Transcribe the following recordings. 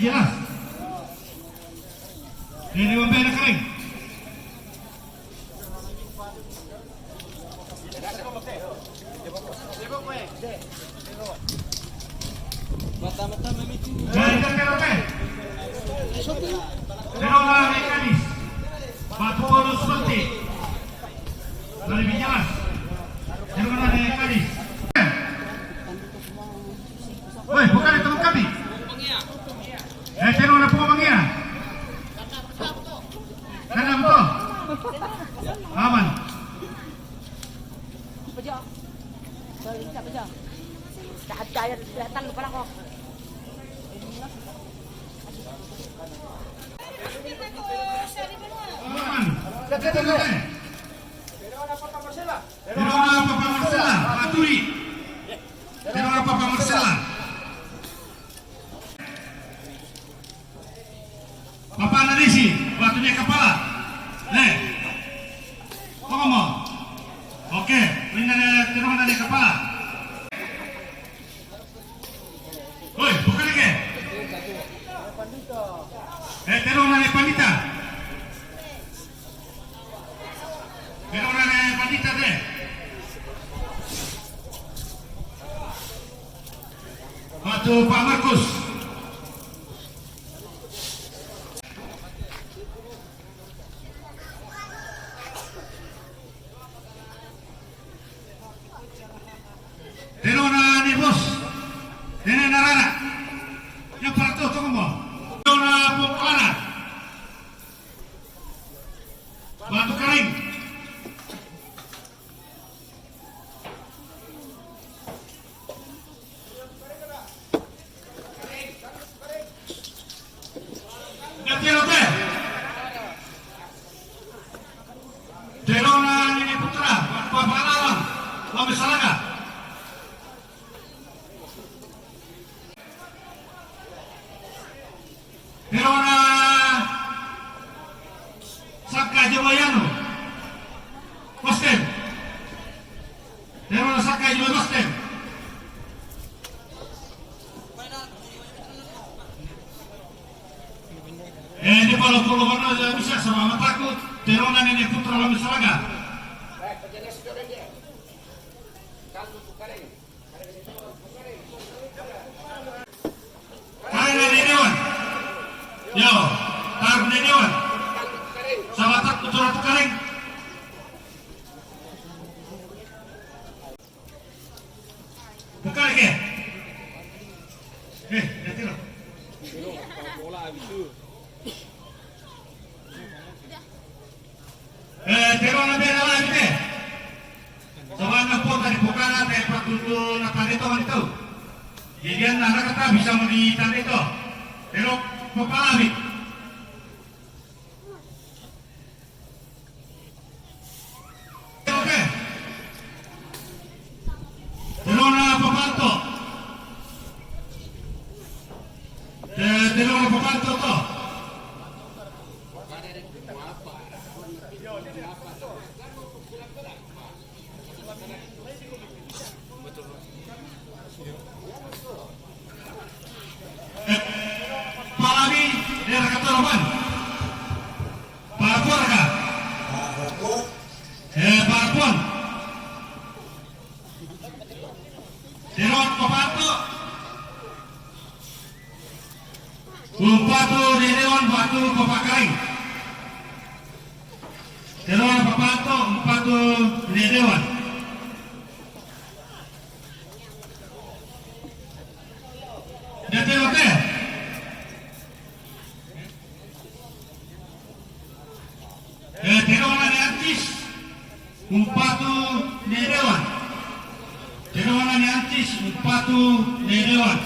jelas. Ini membela kering. Dari KPLP. Derola Mekanis. Batu Bonus Peti. Lebih jelas. Derola Mekanis. Woi, bukan itu kami. Derola Pumangia. Karena betul. Aman. Bejo. Sorry, tak bejo. Tak ada air datang depan aku. Aman. Derola Papa Marcela, Paturi. Derola Papa Marcela. Papa Nadisi, batunya kepala. Ngomong. Oke, ini terola dari kepala. Woi, bukan lagi. Terola dari Pandita. Terola dari Pandita deh. Batu Pak Markus. Terona ni bos, ini narana, yang parto tu kamu, Terona Pukana, batu kering, Gatirote, Terona ini putra, Bapak Lawang, Bapak Salaga. Terona Saka Jawayano Kostem. Terona Saka Jawa Kostem. Di kalau warna bisa sama mataku. Terona Nenek Putra Lami Salaga. Karena Dewan. Yo, taruh di dewan. Sama tak putra kering. Bukan lagi. Nanti loh. Terona beda lagi deh. Soalnya pun tadi bukan ada tempat untuk nakal itu kan itu. Jadi anak kata bisa mau ditanda itu. Terok Papalabit. Oke. Terona Papanto. Terona Papanto to. Palabi daerah Katoloban. Parpon ka? Parpon. Deron Papanto. Upatu Deron Batu Papakaring. Deron Papanto Upatu Deron. Oke. Terona ni Antis Umpatu Dewan. Terona ni Antis Umpatu Dewan.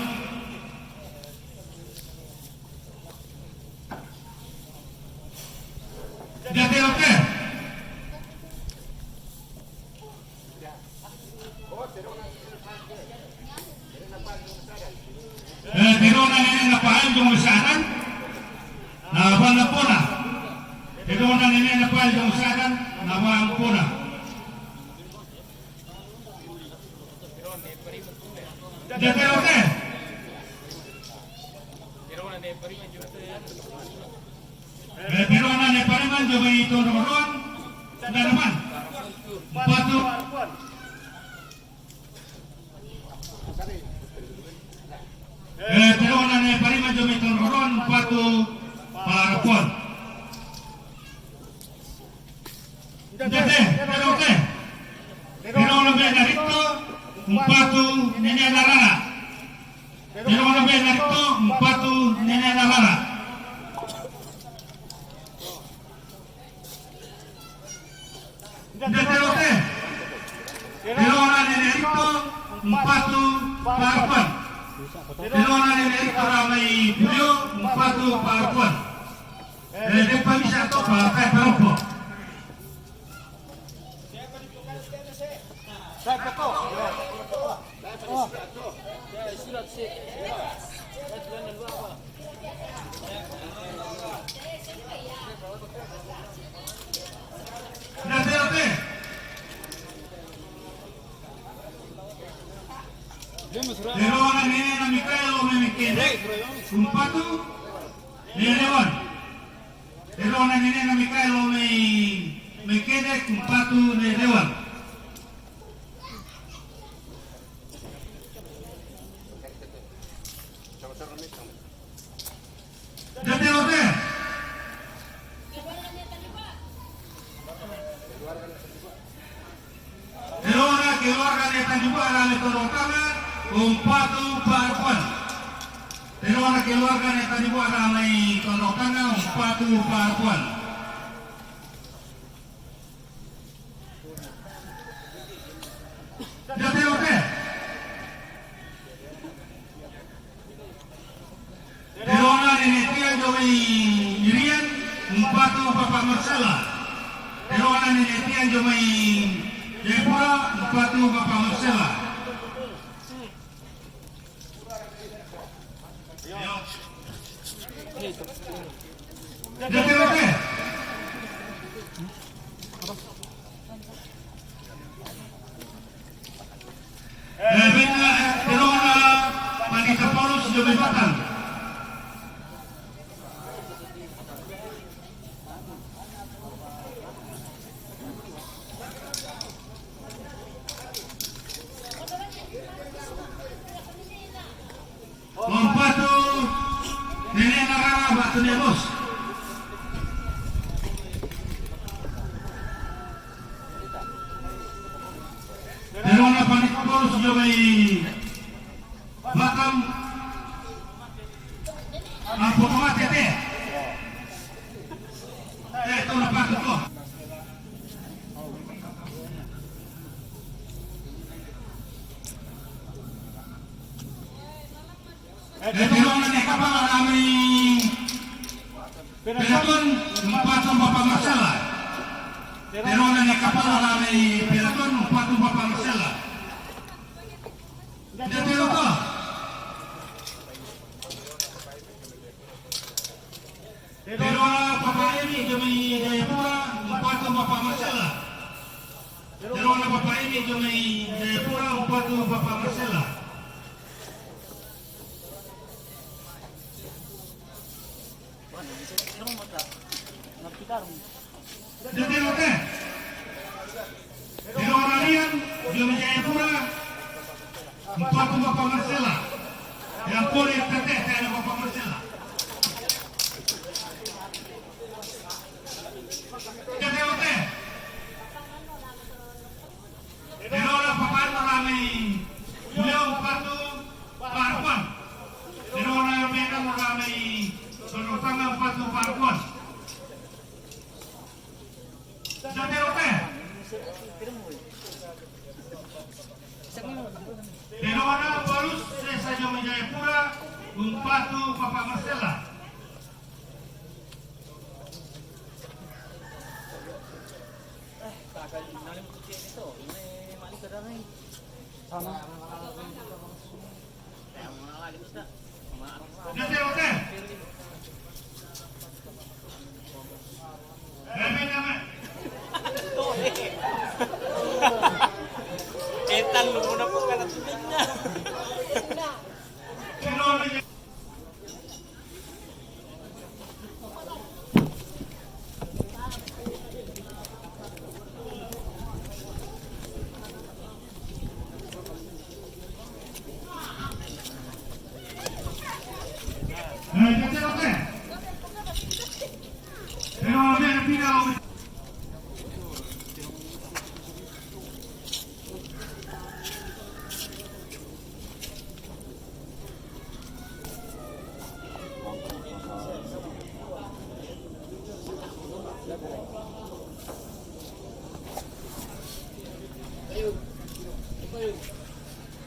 Oke. Terona ni napaan yung usahan. Naban na po na. Terona ni napaan yung usahan. Naban po na. Oke. Tonoron dan naman. Batu. Terona ni Parima Jomi Tonoron Batu Parapon. Jadi, Terona Benarito Batu Nene Narara. Terona Benarito Batu Nene Narara. Deterote, Terona Nerito, Empatu Parapon. Terona Nerito Ramai Bulio, Empatu Parapon. Depan bisa tu pakai Parapon. Deterote. Terona Nene na Mikaelo Memikede, Empatu Nelewan. Terona Nene na Mikaelo Memikede, Empatu Nelewan. Deterote. Terona keluarga neta juga alami torotana Empatu Parapon. Terona keluarga neta juga alami torotana Empatu Parapon. Deterote. Terona nenetia Jomi Irian Empatu Papa Marcela. Terona nenetia Jomi Jepura Empatu Papa Marcela. Deterote. Bina Terona Pandita Paulus Jomi Batang. Empatu Nene Narara Batu Nebos. Terona Pandita Paulus Jomi Batang. Apa mati teh? Itu lepas tu. Terona ni kapal kami. Pelaton Empatu Papa Marcela. Terona ni kapal kami. Pelaton Empatu Papa Marcela. Jadi apa? Terona Papa ini Jomi Jayapura Empatu Papa Marcela. Terona Papa ini Jomi Jayapura Empatu Papa Marcela. Deterote. Terona Rian Jomi Jayapura Empatu Papa Marcela. Yang boleh teteh saya Papa Marcela. Deterote. Terona Papa Rami Beliau Empatu Parapon. Terona Medan Rami Sonotanga Empatu Parapon. Deterote. Terona Paulus Desa Jomi Jayapura Empatu Papa Marcela. Deterote. Etan lu muna po ka na tubig na.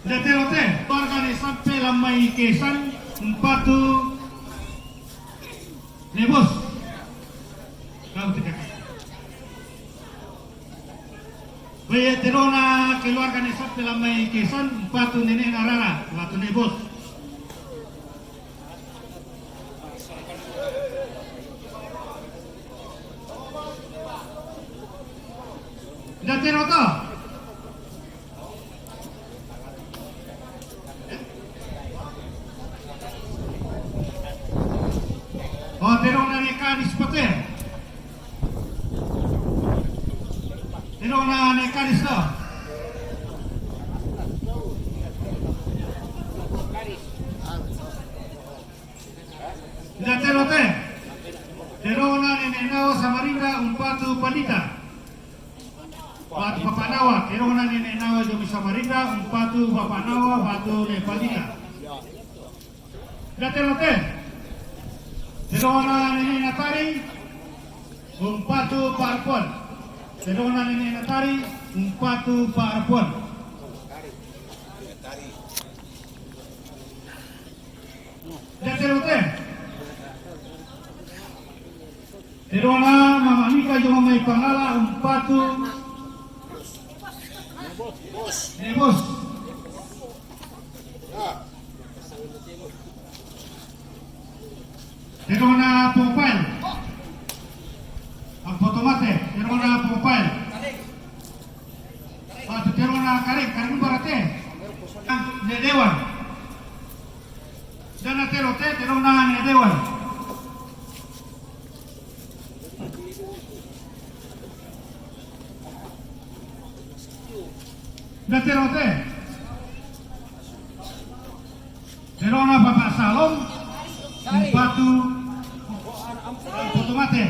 Dete-rote, keluarga sampai lamai kesan, empatu nebus. Kau tidak. Bayi terona keluarga sampai lamai kesan, empatu nenek narara, waktu nebus. Dete-rote. Oh, terona nekanis pakai. Terona nekanis to. Dete-rote. Terona nenenao Samarinda umpatu pandita. Batu Papanawa, terona nenenao Jomi Samarinda umpatu Papanawa batu ne pandita. Dete-rote. Terona nenek natari umpatu parpon. Terona nenek natari umpatu parpon. Dete-rote. Terona mama Mika jo mai pangala umpatu nebos. Terona popal. Ang fotomate, terona popal. Batu terona kareng barate. Ang nedewan. Dana terote, terona nedewan. Daterote. Terona Bapak Salom. Batu fotomate.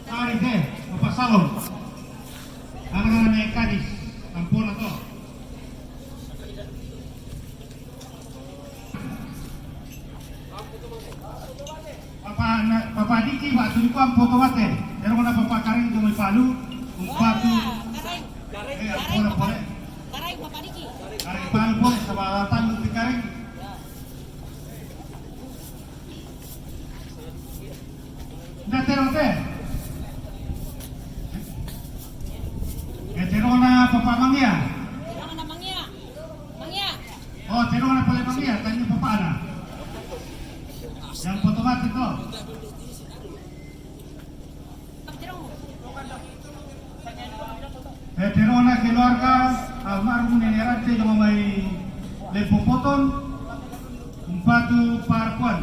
Sari teh, Bapak Salom. Anak-anak naik kadis, ampun atau. Bapak Diki, Pak Tujuan fotomate. Yang mana Bapak Karing cuma Palu, Batu. Boleh. Karing Bapak Diki. Karing Palu boleh, sebalatan di Karing. Daterote. Terona Papa Mangia. Terona Mangia. Mangia. Oh, terona Papa Mangia, tanya Papa ada. Yang fotomat itu. Terona keluarga almarhum Nenek Rante yang mai Lempopoton Umpatu Parpon.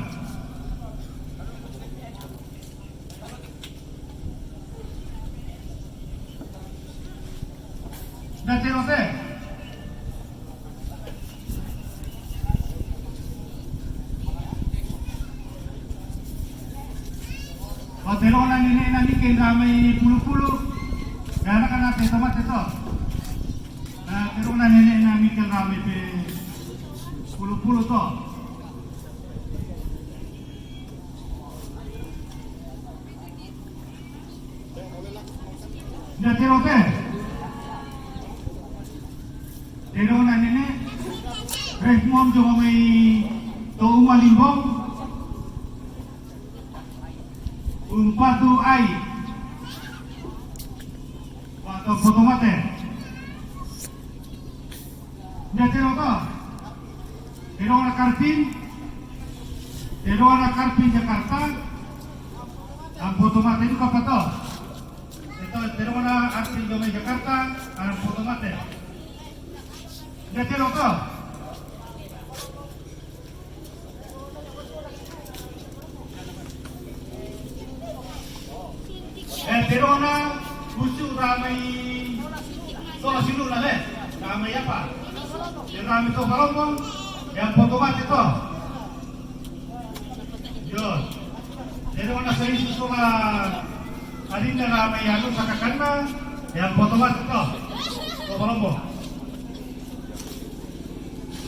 Daterote. Oh, terona nenek nanti ramai puluh-puluh. Karena kan ada tomat itu. Nah, terona nenek nanti ramai puluh-puluh toh. Daterote. Terona nenek Resmom jo mai Touma Limbong Umpatu ai atau fotomate. Dateroto. Terona Karpin Jakarta. Ang fotomate itu apa toh? Itu terona Karpin Jakarta, ang fotomate. Dateroto. Terona busuk ramai soal silu lah ramai apa? Yang ramai tu balong yang fotomat itu. Yo. Terona sering susula adinda ramai anu sakakana yang fotomat itu. Tu balong.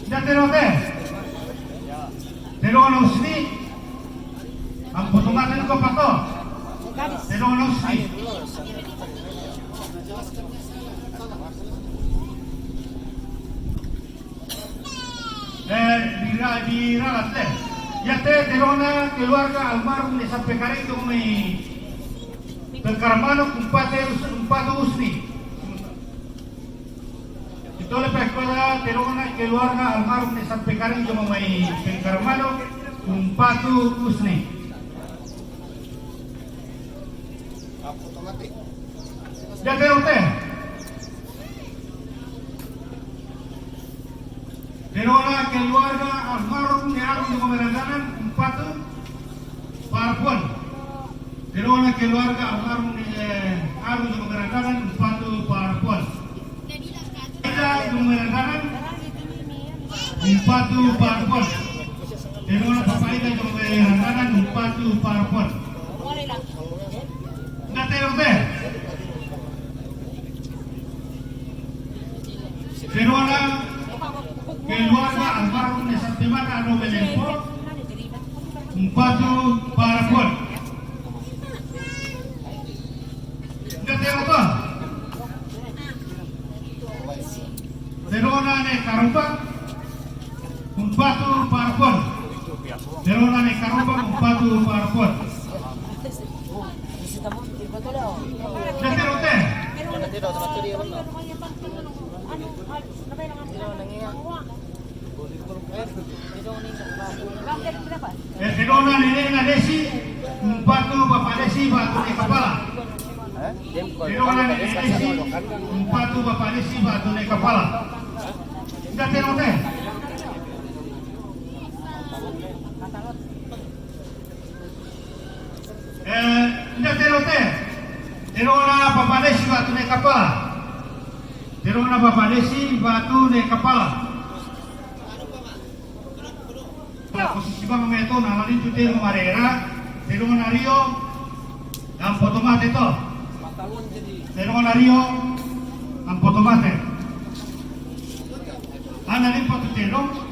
Daterote. Terona usni ang fotomat itu pato. Terona usni. Diralat deh. Ya teh terona keluarga almarhum de sampai kali itu may pengkarmano kumpate usni. Ito le pekala terona keluarga almarhum de sampai kali itu may pengkarmano kumpatu usni. Ya teh. Terona keluarga almarhum de Arun di Pemerandanan 4 Parpon. Terona keluarga almarhum de Arun di Pemerandanan 4 Parpon. Kita di Pemerandanan 4 Parpon. Terona Bapak Ida di Pemerandanan 4 Parpon. Enggak teh. Terona keluarga almarhum de Santimata Ano Belempo 4 Parapon. Enggak tahu apa? Terona ne Karumpang 4 Parapon. Terona ne Karumpang 4 Parapon. Enggak tahu teh. Terona Nenena Desi 4 Bapak Desi batu di kepala. Terona Nenena Desi 4 Bapak Desi batu di kepala. Sudah terona. Sudah terona. Terona Bapak Desi batu di kepala. Terona Bapak Desi batu di kepala. Posisi bang meto namalin tu tero marera, tero nario, ang potomate to. Tero nario, ang potomate. Analin pa tu tero.